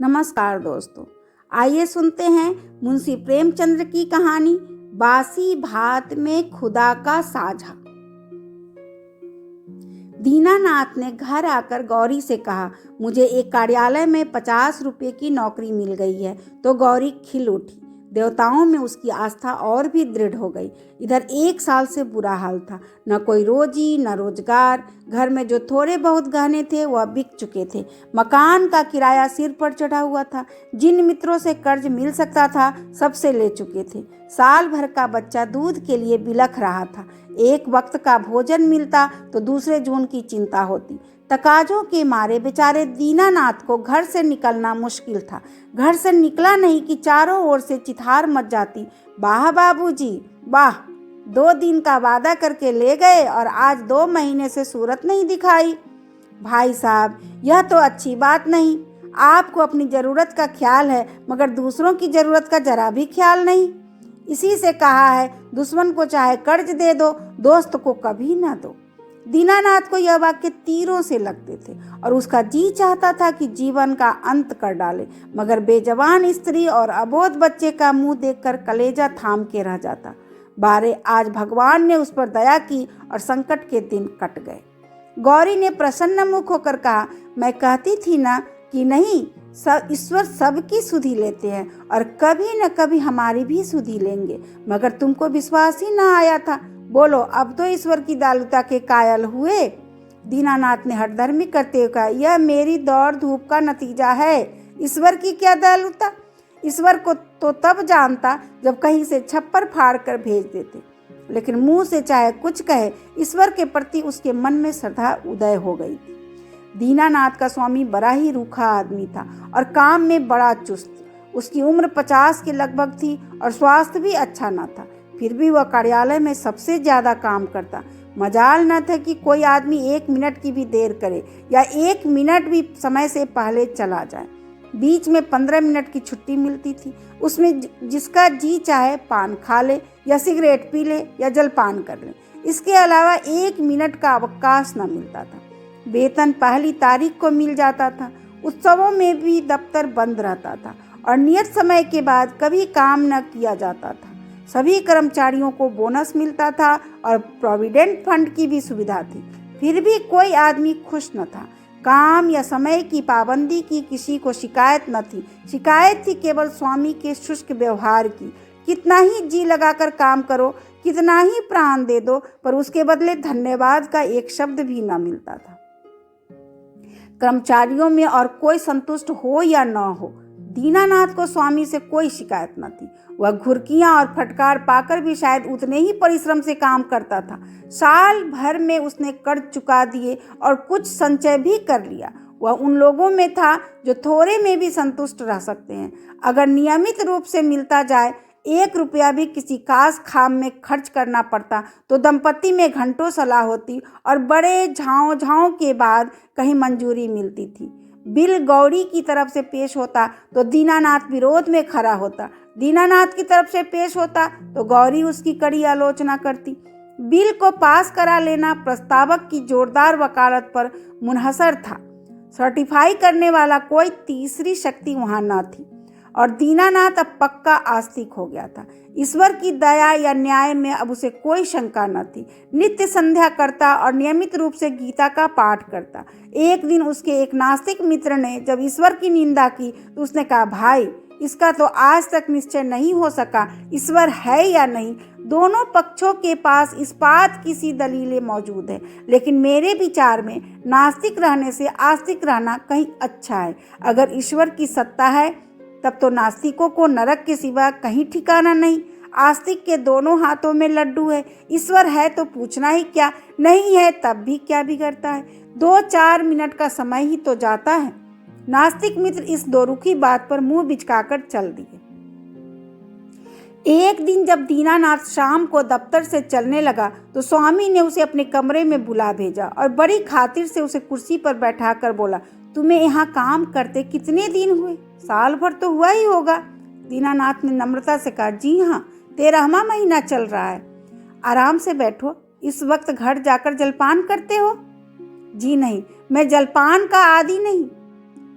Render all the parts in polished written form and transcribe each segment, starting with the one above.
नमस्कार दोस्तों, आइए सुनते हैं मुंशी प्रेमचंद्र की कहानी बासी भात में खुदा का साझा। दीनानाथ ने घर आकर गौरी से कहा, मुझे एक कार्यालय में 50 रुपये की नौकरी मिल गई है। तो गौरी खिल उठी। देवताओं में उसकी आस्था और भी दृढ़ हो गई। इधर 1 साल से बुरा हाल था, न कोई रोजी न रोजगार। घर में जो थोड़े बहुत गहने थे वह बिक चुके थे। मकान का किराया सिर पर चढ़ा हुआ था। जिन मित्रों से कर्ज मिल सकता था सबसे ले चुके थे। साल भर का बच्चा दूध के लिए बिलख रहा था। एक वक्त का भोजन मिलता तो दूसरे जून की चिंता होती। तकाजों के मारे बेचारे दीनानाथ को घर से निकलना मुश्किल था। घर से निकला नहीं कि चारों ओर से चित्कार मच जाती। वाह बाबूजी वाह, 2 दिन का वादा करके ले गए और आज 2 महीने से सूरत नहीं दिखाई। भाई साहब, यह तो अच्छी बात नहीं। आपको अपनी ज़रूरत का ख्याल है मगर दूसरों की ज़रूरत का जरा भी ख्याल नहीं। इसी से कहा है, दुश्मन को चाहे कर्ज दे दो, दोस्त को कभी ना दो। दीनानाथ को यह वाक्य तीरों से लगते थे और उसका जी चाहता था कि जीवन का अंत कर डाले, मगर बेजवान स्त्री और अबोध बच्चे का मुंह देखकर कलेजा थाम के रह जाता। बारे आज भगवान ने उस पर दया की और संकट के दिन कट गए। गौरी ने प्रसन्न मुख होकर कहा, मैं कहती थी ना कि नहीं, ईश्वर सबकी सुधि लेते हैं और कभी न कभी हमारी भी सुधि लेंगे, मगर तुमको विश्वास ही ना आया था। बोलो, अब तो ईश्वर की दयालुता के कायल हुए। दीनानाथ ने हठधर्मी करते हुए कहा, यह मेरी दौड़ धूप का नतीजा है। ईश्वर की क्या दयालुता? ईश्वर को तो तब जानता जब कहीं से छप्पर फाड़ कर भेज देते, लेकिन मुंह से चाहे कुछ कहे, ईश्वर के प्रति उसके मन में श्रद्धा उदय हो गई थी। दीनानाथ का स्वामी बड़ा ही रूखा आदमी था और काम में बड़ा चुस्त। उसकी उम्र 50 के लगभग थी और स्वास्थ्य भी अच्छा न था। फिर भी वह कार्यालय में सबसे ज़्यादा काम करता। मजाल न था कि कोई आदमी 1 मिनट की भी देर करे या 1 मिनट भी समय से पहले चला जाए। बीच में 15 मिनट की छुट्टी मिलती थी। उसमें जिसका जी चाहे पान खा ले या सिगरेट पी ले या जलपान कर ले। इसके अलावा 1 मिनट का अवकाश न मिलता था। वेतन पहली तारीख को मिल जाता था। उत्सवों में भी दफ्तर बंद रहता था और नियत समय के बाद कभी काम न किया जाता था। सभी कर्मचारियों को बोनस मिलता था और प्रोविडेंट फंड की भी सुविधा थी। फिर भी कोई आदमी खुश न था। काम या समय की पाबंदी की किसी को शिकायत न थी। शिकायत थी केवल स्वामी के शुष्क व्यवहार की। कितना ही जी लगाकर काम करो, कितना ही प्राण दे दो, पर उसके बदले धन्यवाद का एक शब्द भी न मिलता था। कर्मचारियों में और कोई संतुष्ट हो या न हो, दीनानाथ को स्वामी से कोई शिकायत न थी। वह घुर्कियां और फटकार पाकर भी शायद उतने ही परिश्रम से काम करता था। साल भर में उसने कर्ज चुका दिए और कुछ संचय भी कर लिया। वह उन लोगों में था जो थोड़े में भी संतुष्ट रह सकते हैं। अगर नियमित रूप से मिलता जाए, 1 रुपया भी किसी खास काम में खर्च करना पड़ता तो दंपत्ति में घंटों सलाह होती और बड़े झाँव के बाद कहीं मंजूरी मिलती थी। बिल गौरी की तरफ से पेश होता तो दीनानाथ विरोध में खड़ा होता। दीनानाथ की तरफ से पेश होता तो गौरी उसकी कड़ी आलोचना करती। बिल को पास करा लेना प्रस्तावक की जोरदार वकालत पर मुनहसर था। सर्टिफाई करने वाला कोई तीसरी शक्ति वहां न थी और दीनानाथ अब पक्का आस्तिक हो गया था। ईश्वर की दया या न्याय में अब उसे कोई शंका न थी। नित्य संध्या करता और नियमित रूप से गीता का पाठ करता। एक दिन उसके एक नास्तिक मित्र ने जब ईश्वर की निंदा की तो उसने कहा, भाई, इसका तो आज तक निश्चय नहीं हो सका ईश्वर है या नहीं। दोनों पक्षों के पास इस्पात की सी दलीलें मौजूद है, लेकिन मेरे विचार में नास्तिक रहने से आस्तिक रहना कहीं अच्छा है। अगर ईश्वर की सत्ता है तब तो नास्तिकों को नरक के सिवा कहीं ठिकाना नहीं। आस्तिक के दोनों हाथों में लड्डू है। ईश्वर है तो पूछना ही क्या, नहीं है तब भी क्या बिगड़ता है। 2-4 मिनट का समय ही तो जाता है। नास्तिक मित्र इस दोरुखी बात पर मुंह बिचकाकर चल दिए। एक दिन जब दीनानाथ शाम को दफ्तर से चलने लगा तो स्वामी ने उसे अपने कमरे में बुला भेजा और बड़ी खातिर से उसे कुर्सी पर बैठाकर बोला, तुम्हें यहाँ काम करते कितने दिन हुए? साल भर तो हुआ ही होगा। दीनानाथ ने नम्रता से कहा, जी हाँ, 13वां महीना चल रहा है। आराम से बैठो। इस वक्त घर जाकर जलपान करते हो? जी नहीं, मैं जलपान का आदी नहीं।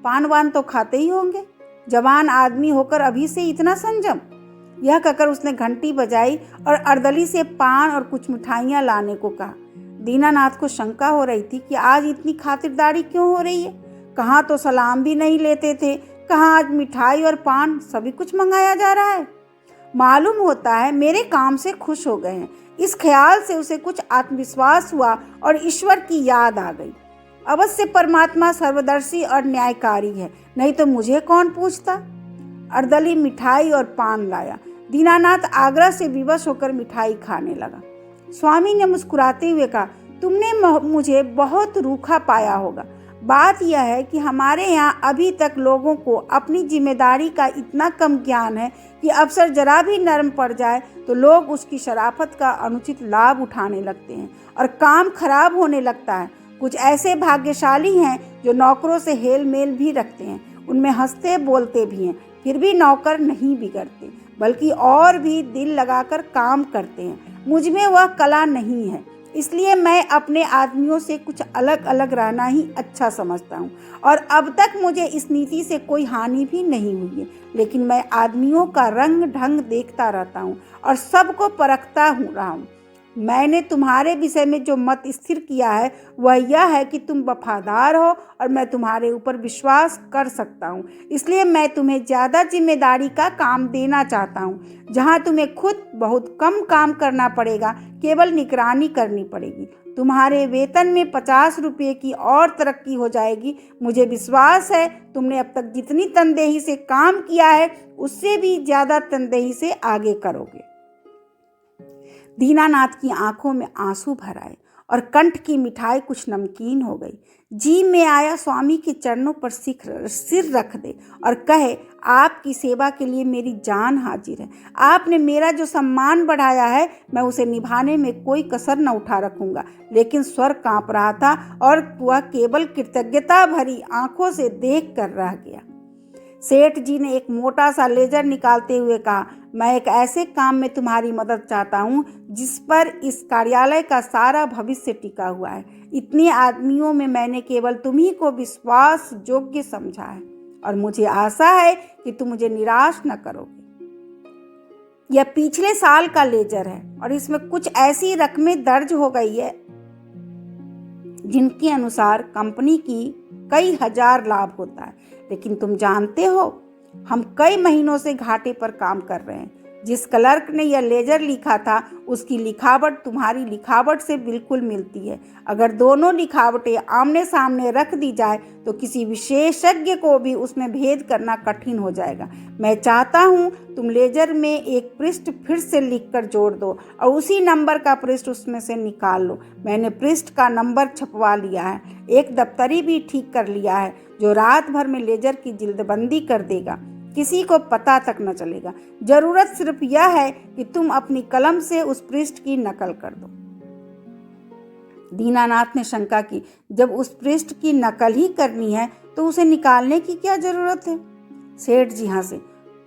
पान वान तो खाते ही होंगे। जवान आदमी होकर अभी से इतना संयम। यह कहकर उसने घंटी बजाई और अर्दली से पान और कुछ मिठाइयाँ लाने को कहा। दीनानाथ को शंका हो रही थी कि आज इतनी खातिरदारी क्यों हो रही है। कहाँ तो सलाम भी नहीं लेते थे, कहाँ आज मिठाई और पान सभी कुछ मंगाया जा रहा है। मालूम होता है मेरे काम से खुश हो गए हैं। इस ख्याल से उसे कुछ आत्मविश्वास हुआ और ईश्वर की याद आ गई। अवश्य परमात्मा सर्वदर्शी और न्यायकारी है, नहीं तो मुझे कौन पूछता। अर्दली मिठाई और पान लाया। दीनानाथ आग्रह से विवश होकर मिठाई खाने लगा। स्वामी ने मुस्कुराते हुए कहा, तुमने मुझे बहुत रूखा पाया होगा। बात यह है कि हमारे यहाँ अभी तक लोगों को अपनी जिम्मेदारी का इतना कम ज्ञान है कि अफसर जरा भी नरम पड़ जाए तो लोग उसकी शराफत का अनुचित लाभ उठाने लगते हैं और काम खराब होने लगता है। कुछ ऐसे भाग्यशाली हैं जो नौकरों से हेल मेल भी रखते हैं, उनमें हंसते बोलते भी हैं, फिर भी नौकर नहीं बिगड़ते, बल्कि और भी दिल लगाकर काम करते हैं। मुझ में वह कला नहीं है, इसलिए मैं अपने आदमियों से कुछ अलग अलग रहना ही अच्छा समझता हूँ और अब तक मुझे इस नीति से कोई हानि भी नहीं हुई है। लेकिन मैं आदमियों का रंग ढंग देखता रहता हूँ और सबको परखता रहा हूँ। मैंने तुम्हारे विषय में जो मत स्थिर किया है वह यह है कि तुम वफादार हो और मैं तुम्हारे ऊपर विश्वास कर सकता हूँ। इसलिए मैं तुम्हें ज़्यादा जिम्मेदारी का काम देना चाहता हूँ, जहाँ तुम्हें खुद बहुत कम काम करना पड़ेगा, केवल निगरानी करनी पड़ेगी। तुम्हारे वेतन में 50 रुपये की और तरक्की हो जाएगी। मुझे विश्वास है तुमने अब तक जितनी तनदेही से काम किया है उससे भी ज़्यादा तनदेही से आगे करोगे। दीनानाथ की आंखों में आंसू भर आए और कंठ की मिठाई कुछ नमकीन हो गई। जी में आया स्वामी के चरणों पर सिर रख दे और कहे, आपकी सेवा के लिए मेरी जान हाजिर है। आपने मेरा जो सम्मान बढ़ाया है मैं उसे निभाने में कोई कसर न उठा रखूंगा। लेकिन स्वर कांप रहा था और वह केवल कृतज्ञता भरी आंखों से देख कर रह गया। सेठ जी ने एक मोटा सा लेजर निकालते हुए कहा, मैं एक ऐसे काम में तुम्हारी मदद चाहता हूँ जिस पर इस कार्यालय का सारा भविष्य टिका हुआ है। इतने आदमियों में मैंने केवल तुम्ही को विश्वास योग्य समझा है और मुझे आशा है कि तुम मुझे निराश न करोगे। यह पिछले साल का लेजर है और इसमें कुछ ऐसी रकमें दर्ज हो गई है जिनके अनुसार कंपनी की कई हजार लाभ होता है। लेकिन तुम जानते हो हम कई महीनों से घाटे पर काम कर रहे हैं। जिस क्लर्क ने यह लेजर लिखा था उसकी लिखावट तुम्हारी लिखावट से बिल्कुल मिलती है। अगर दोनों लिखावटें आमने सामने रख दी जाए तो किसी विशेषज्ञ को भी उसमें भेद करना कठिन हो जाएगा। मैं चाहता हूँ तुम लेजर में एक पृष्ठ फिर से लिखकर जोड़ दो और उसी नंबर का पृष्ठ उसमें से निकाल लो। मैंने पृष्ठ का नंबर छपवा लिया है, एक दफ्तरी भी ठीक कर लिया है जो रात भर में लेजर की जिल्दबंदी कर देगा। किसी को पता तक न चलेगा। जरूरत सिर्फ यह है कि तुम अपनी कलम से उस पृष्ठ की नकल कर दो। दीनानाथ ने शंका की, जब उस पृष्ठ की नकल ही करनी है तो उसे निकालने की क्या जरूरत है? सेठ जी हंसे,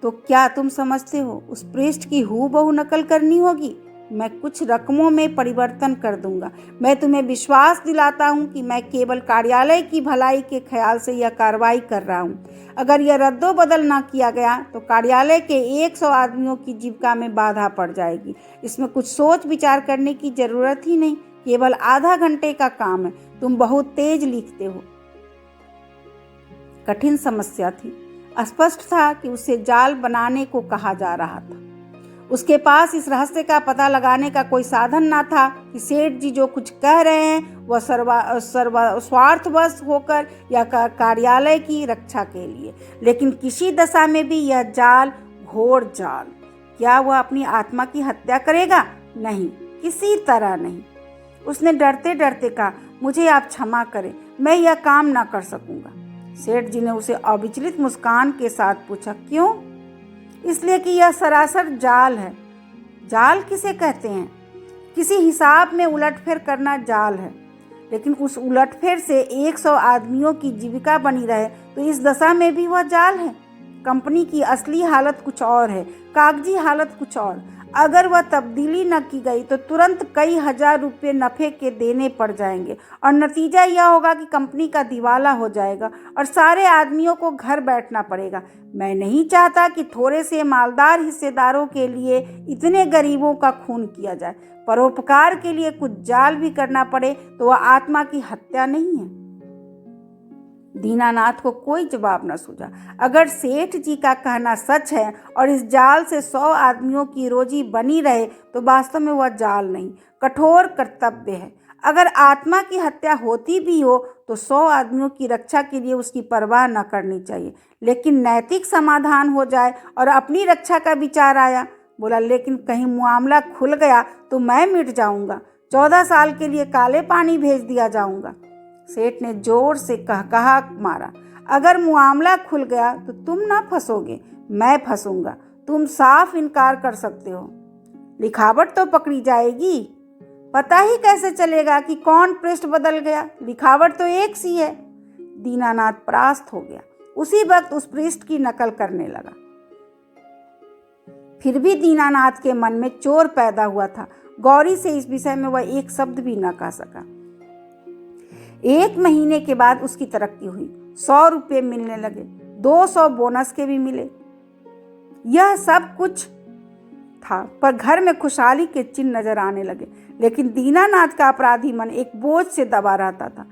तो क्या तुम समझते हो उस पृष्ठ की हूबहू नकल करनी होगी? मैं कुछ रकमों में परिवर्तन कर दूंगा। मैं तुम्हें विश्वास दिलाता हूं कि मैं केवल कार्यालय की भलाई के ख्याल से यह कार्रवाई कर रहा हूं। अगर यह रद्दो बदल ना किया गया तो कार्यालय के 100 आदमियों की जीविका में बाधा पड़ जाएगी। इसमें कुछ सोच विचार करने की जरूरत ही नहीं, केवल आधा घंटे का काम है। तुम बहुत तेज लिखते हो। कठिन समस्या थी। स्पष्ट था कि उसे जाल बनाने को कहा जा रहा था। उसके पास इस रहस्य का पता लगाने का कोई साधन न था कि सेठ जी जो कुछ कह रहे हैं वह स्वार्थवश होकर या कार्यालय की रक्षा के लिए। लेकिन किसी दशा में भी यह जाल घोर जाल। क्या वह अपनी आत्मा की हत्या करेगा? नहीं, किसी तरह नहीं। उसने डरते डरते कहा, मुझे आप क्षमा करें, मैं यह काम ना कर सकूंगा। सेठ जी ने उसे अविचलित मुस्कान के साथ पूछा, क्यों? इसलिए कि यह सरासर जाल है। जाल किसे कहते हैं? किसी हिसाब में उलटफेर करना जाल है। लेकिन उस उलटफेर से 100 आदमियों की जीविका बनी रहे तो इस दशा में भी वह जाल है। कंपनी की असली हालत कुछ और है, कागजी हालत कुछ और। अगर वह तब्दीली न की गई तो तुरंत कई हजार रुपये नफ़े के देने पड़ जाएंगे और नतीजा यह होगा कि कंपनी का दिवाला हो जाएगा और सारे आदमियों को घर बैठना पड़ेगा। मैं नहीं चाहता कि थोड़े से मालदार हिस्सेदारों के लिए इतने गरीबों का खून किया जाए। परोपकार के लिए कुछ जाल भी करना पड़े तो वह आत्मा की हत्या नहीं है। दीनानाथ को कोई जवाब न सूझा। अगर सेठ जी का कहना सच है और इस जाल से 100 आदमियों की रोजी बनी रहे तो वास्तव में वह जाल नहीं, कठोर कर्तव्य है। अगर आत्मा की हत्या होती भी हो तो 100 आदमियों की रक्षा के लिए उसकी परवाह न करनी चाहिए। लेकिन नैतिक समाधान हो जाए और अपनी रक्षा का विचार आया। बोला, लेकिन कहीं मामला खुल गया तो मैं मिट जाऊंगा। 14 साल के लिए काले पानी भेज दिया जाऊंगा। सेठ ने जोर से कहा मारा, अगर मामला खुल गया तो तुम ना फंसोगे, मैं फंसूंगा। तुम साफ इनकार कर सकते हो, लिखावट तो पकड़ी जाएगी। पता ही कैसे चलेगा कि कौन पृष्ठ बदल गया? लिखावट तो एक सी है। दीनानाथ परास्त हो गया। उसी वक्त उस पृष्ठ की नकल करने लगा। फिर भी दीनानाथ के मन में चोर पैदा हुआ था। गौरी से इस विषय में वह एक शब्द भी न कह सका। 1 महीने के बाद उसकी तरक्की हुई। 100 रुपये मिलने लगे, 200 बोनस के भी मिले। यह सब कुछ था, पर घर में खुशहाली के चिन्ह नजर आने लगे। लेकिन दीनानाथ का अपराधी मन एक बोझ से दबा रहता था।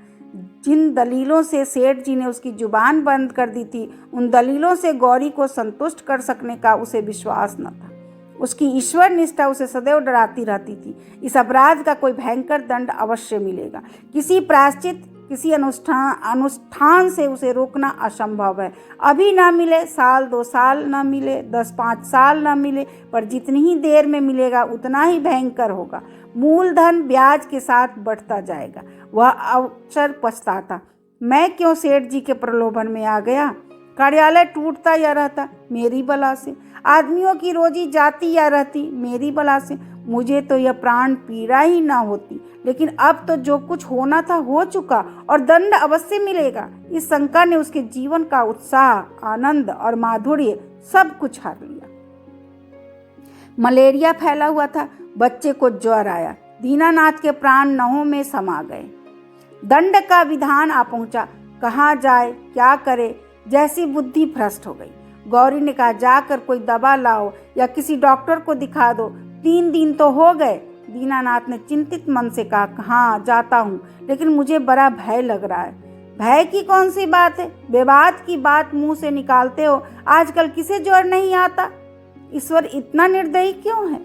जिन दलीलों से सेठ जी ने उसकी जुबान बंद कर दी थी, उन दलीलों से गौरी को संतुष्ट कर सकने का उसे विश्वास न था। उसकी ईश्वर निष्ठा उसे सदैव डराती रहती थी। इस अपराध का कोई भयंकर दंड अवश्य मिलेगा। किसी प्रायश्चित, किसी अनुष्ठान से उसे रोकना असंभव है। अभी ना मिले, साल 2 साल न मिले, 10-5 साल न मिले, पर जितनी ही देर में मिलेगा उतना ही भयंकर होगा। मूलधन ब्याज के साथ बढ़ता जाएगा। वह अवसर पछताता, मैं क्यों सेठ जी के प्रलोभन में आ गया। कार्यालय टूटता या रहता, मेरी बला से। आदमियों की रोजी जाती या रहती, मेरी बला से। मुझे तो यह प्राण पीड़ा ही ना होती। लेकिन अब तो जो कुछ होना था हो चुका और दंड अवश्य मिलेगा। इस शंका ने उसके जीवन का उत्साह, आनंद और माधुर्य सब कुछ हर लिया। मलेरिया फैला हुआ था। बच्चे को ज्वर आया। दीनानाथ के प्राण नहों में समा गए। दंड का विधान आ पहुंचा। कहाँ जाए, क्या करे, जैसी बुद्धि भ्रष्ट हो गई। गौरी ने कहा, जाकर कोई दवा लाओ या किसी डॉक्टर को दिखा दो। 3 दिन तो हो गए। दीनानाथ ने चिंतित मन से कहा, हाँ जाता हूँ, लेकिन मुझे बड़ा भय लग रहा है। भय की कौन सी बात है? बेबात की बात मुंह से निकालते हो। आजकल किसे ज्वर नहीं आता? ईश्वर इतना निर्दयी क्यों है?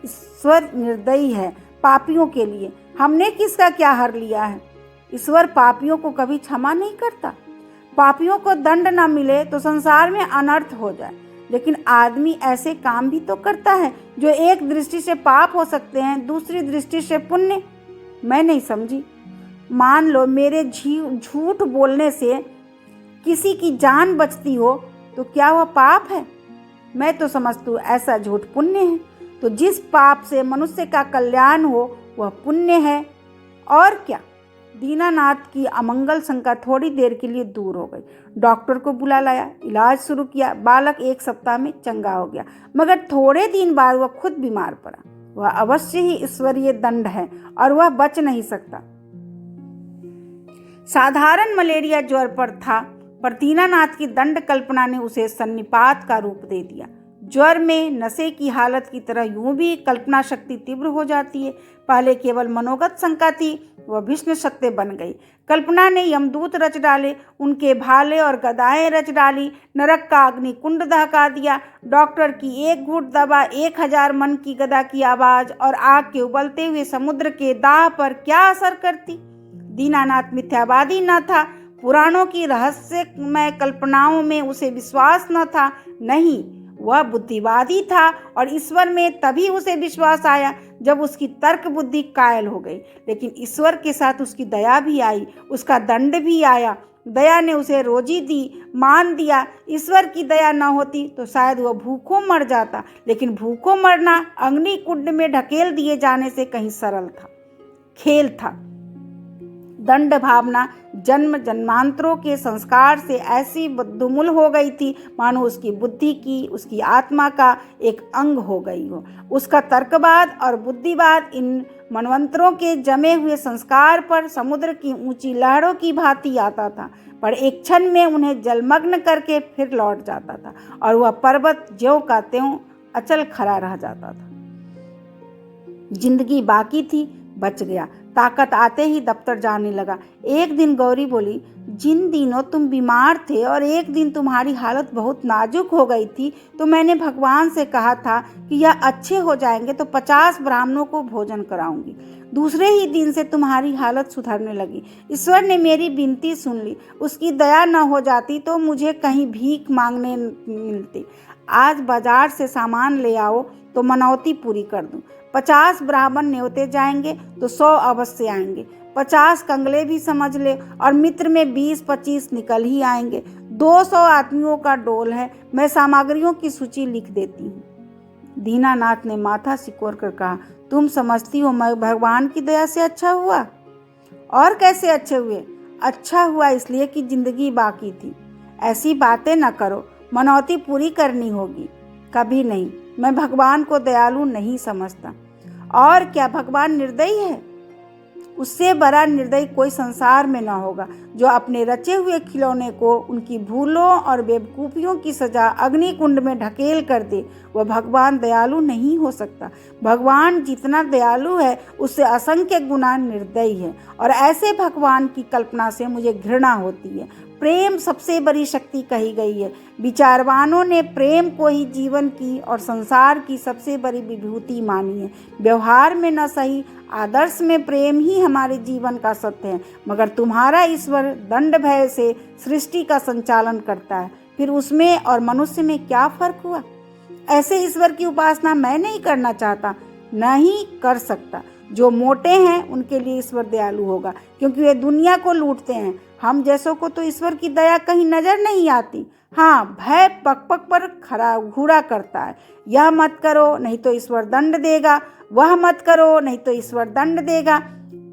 ईश्वर निर्दयी है पापियों के लिए। हमने किसका क्या हर लिया है? ईश्वर पापियों को कभी क्षमा नहीं करता। पापियों को दंड न मिले तो संसार में अनर्थ हो जाए, लेकिन आदमी ऐसे काम भी तो करता है जो एक दृष्टि से पाप हो सकते हैं, दूसरी दृष्टि से पुण्य। मैं नहीं समझी। मान लो मेरे झूठ बोलने से किसी की जान बचती हो तो क्या वह पाप है? मैं तो समझती हूँ ऐसा झूठ पुण्य है। तो जिस पाप से मनुष्य का कल्याण हो वह पुण्य है, और क्या। दीनानाथ की अमंगल शंका थोड़ी देर के लिए दूर हो गई। डॉक्टर को बुला लाया, इलाज शुरू किया। बालक 1 सप्ताह में चंगा हो गया, मगर थोड़े दिन बाद वह खुद बीमार पड़ा। वह अवश्य ही ईश्वरीय दंड है और वह बच नहीं सकता। साधारण मलेरिया ज्वर पर था, पर दीनानाथ की दंड कल्पना ने उसे सन्निपात का रूप दे दिया। ज्वर में नशे की हालत की तरह यूं भी कल्पना शक्ति तीव्र हो जाती है। पहले केवल मनोगत शंका थी, वह भीष्म सत्य बन गई। कल्पना ने यमदूत रच डाले, उनके भाले और गदाएं रच डाली, नरक का अग्नि कुंड दहका दिया। डॉक्टर की एक घूंट दवा, 1000 मन की गदा की आवाज और आग के उबलते हुए समुद्र के दाह पर क्या असर करती? दीनानाथ मिथ्यावादी न था, पुराणों की रहस्यमय कल्पनाओं में उसे विश्वास न था। नहीं, वह बुद्धिवादी था और ईश्वर में तभी उसे विश्वास आया जब उसकी तर्क बुद्धि कायल हो गई। लेकिन ईश्वर के साथ उसकी दया भी आई, उसका दंड भी आया। दया ने उसे रोजी दी, मान दिया। ईश्वर की दया न होती तो शायद वह भूखों मर जाता, लेकिन भूखों मरना अग्नि कुंड में ढकेल दिए जाने से कहीं सरल था, खेल था। दंड भावना जन्म जन्मांतरों के संस्कार से ऐसी बददुमुल हो गई थी मानो उसकी बुद्धि की, उसकी आत्मा का एक अंग हो गई हो। उसका तर्कवाद और बुद्धिवाद इन मनवंतरों के जमे हुए संस्कार पर समुद्र की ऊंची लहरों की भांति आता था, पर एक क्षण में उन्हें जलमग्न करके फिर लौट जाता था और वह पर्वत ज्यों का त्यों अचल खड़ा रह जाता था। जिंदगी बाकी थी, बच गया। ताकत आते ही दफ्तर जाने लगा। एक दिन गौरी बोली, जिन दिनों तुम बीमार थे और एक दिन तुम्हारी हालत बहुत नाजुक हो गई थी तो मैंने भगवान से कहा था कि यह अच्छे हो जाएंगे तो 50 ब्राह्मणों को भोजन कराऊंगी। दूसरे ही दिन से तुम्हारी हालत सुधरने लगी। ईश्वर ने मेरी विनती सुन ली। उसकी दया न हो जाती तो मुझे कहीं भीख मांगने मिलती। आज बाजार से सामान ले आओ तो मनौती पूरी कर दूं। 50 ब्राह्मण न्योते जाएंगे तो 100 अवश्य आएंगे। 50 कंगले भी समझ ले और मित्र में 20-25 निकल ही आएंगे। 200 आदमियों का डोल है। मैं सामग्रियों की सूची लिख देती हूँ। दीनानाथ ने माथा सिकोड़ कर कहा, तुम समझती हो मैं भगवान की दया से अच्छा हुआ? और कैसे अच्छे हुए? अच्छा हुआ इसलिए कि जिंदगी बाकी थी। ऐसी बातें न करो, मनौती पूरी करनी होगी। कभी नहीं, मैं भगवान को दयालु नहीं समझता। और क्या भगवान निर्दयी है? उससे बड़ा निर्दयी कोई संसार में न होगा, जो अपने रचे हुए खिलौने को उनकी भूलों और बेवकूफ़ियों की सजा अग्निकुंड में ढकेल कर दे। वह भगवान दयालु नहीं हो सकता। भगवान जितना दयालु है उससे असंख्य गुना निर्दयी है, और ऐसे भगवान की कल्पना से मुझे घृणा होती है। प्रेम सबसे बड़ी शक्ति कही गई है। विचारवानों ने प्रेम को ही जीवन की और संसार की सबसे बड़ी विभूति मानी है। व्यवहार में न सही, आदर्श में प्रेम ही हमारे जीवन का सत्य है। मगर तुम्हारा ईश्वर दंड भय से सृष्टि का संचालन करता है, फिर उसमें और मनुष्य में क्या फर्क हुआ? ऐसे ईश्वर की उपासना मैं नहीं करना चाहता, नहीं कर सकता। जो मोटे हैं उनके लिए ईश्वर दयालु होगा, क्योंकि वे दुनिया को लूटते हैं। हम जैसों को तो ईश्वर की दया कहीं नजर नहीं आती। हाँ, भय पग पग पर खड़ा घूरा करता है। यह मत करो नहीं तो ईश्वर दंड देगा, वह मत करो नहीं तो ईश्वर दंड देगा।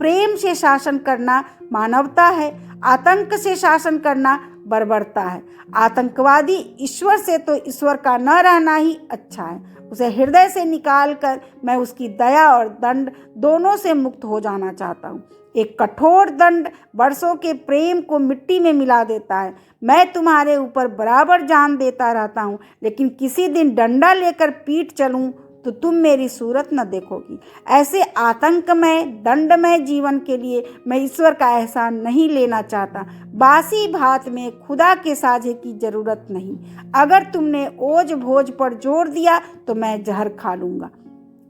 प्रेम से शासन करना मानवता है, आतंक से शासन करना बर्बरता है। आतंकवादी ईश्वर से तो ईश्वर का न रहना ही अच्छा है। उसे हृदय से निकाल कर मैं उसकी दया और दंड दोनों से मुक्त हो जाना चाहता हूँ। एक कठोर दंड वर्षों के प्रेम को मिट्टी में मिला देता है। मैं तुम्हारे ऊपर बराबर जान देता रहता हूँ, लेकिन किसी दिन डंडा लेकर पीट चलूँ तो तुम मेरी सूरत न देखोगी। ऐसे आतंकमय दंडमय जीवन के लिए मैं ईश्वर का एहसान नहीं लेना चाहता। बासी भात में खुदा के साझे की जरूरत नहीं। अगर तुमने ओज भोज पर जोर दिया तो मैं जहर खा लूंगा।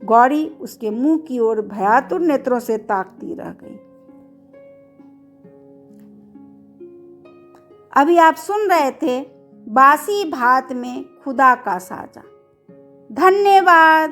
गौरी उसके मुंह की ओर भयातुर नेत्रों से ताकती रह गई। अभी आप सुन रहे थे बासी भात में खुदा का साजा। धन्यवाद।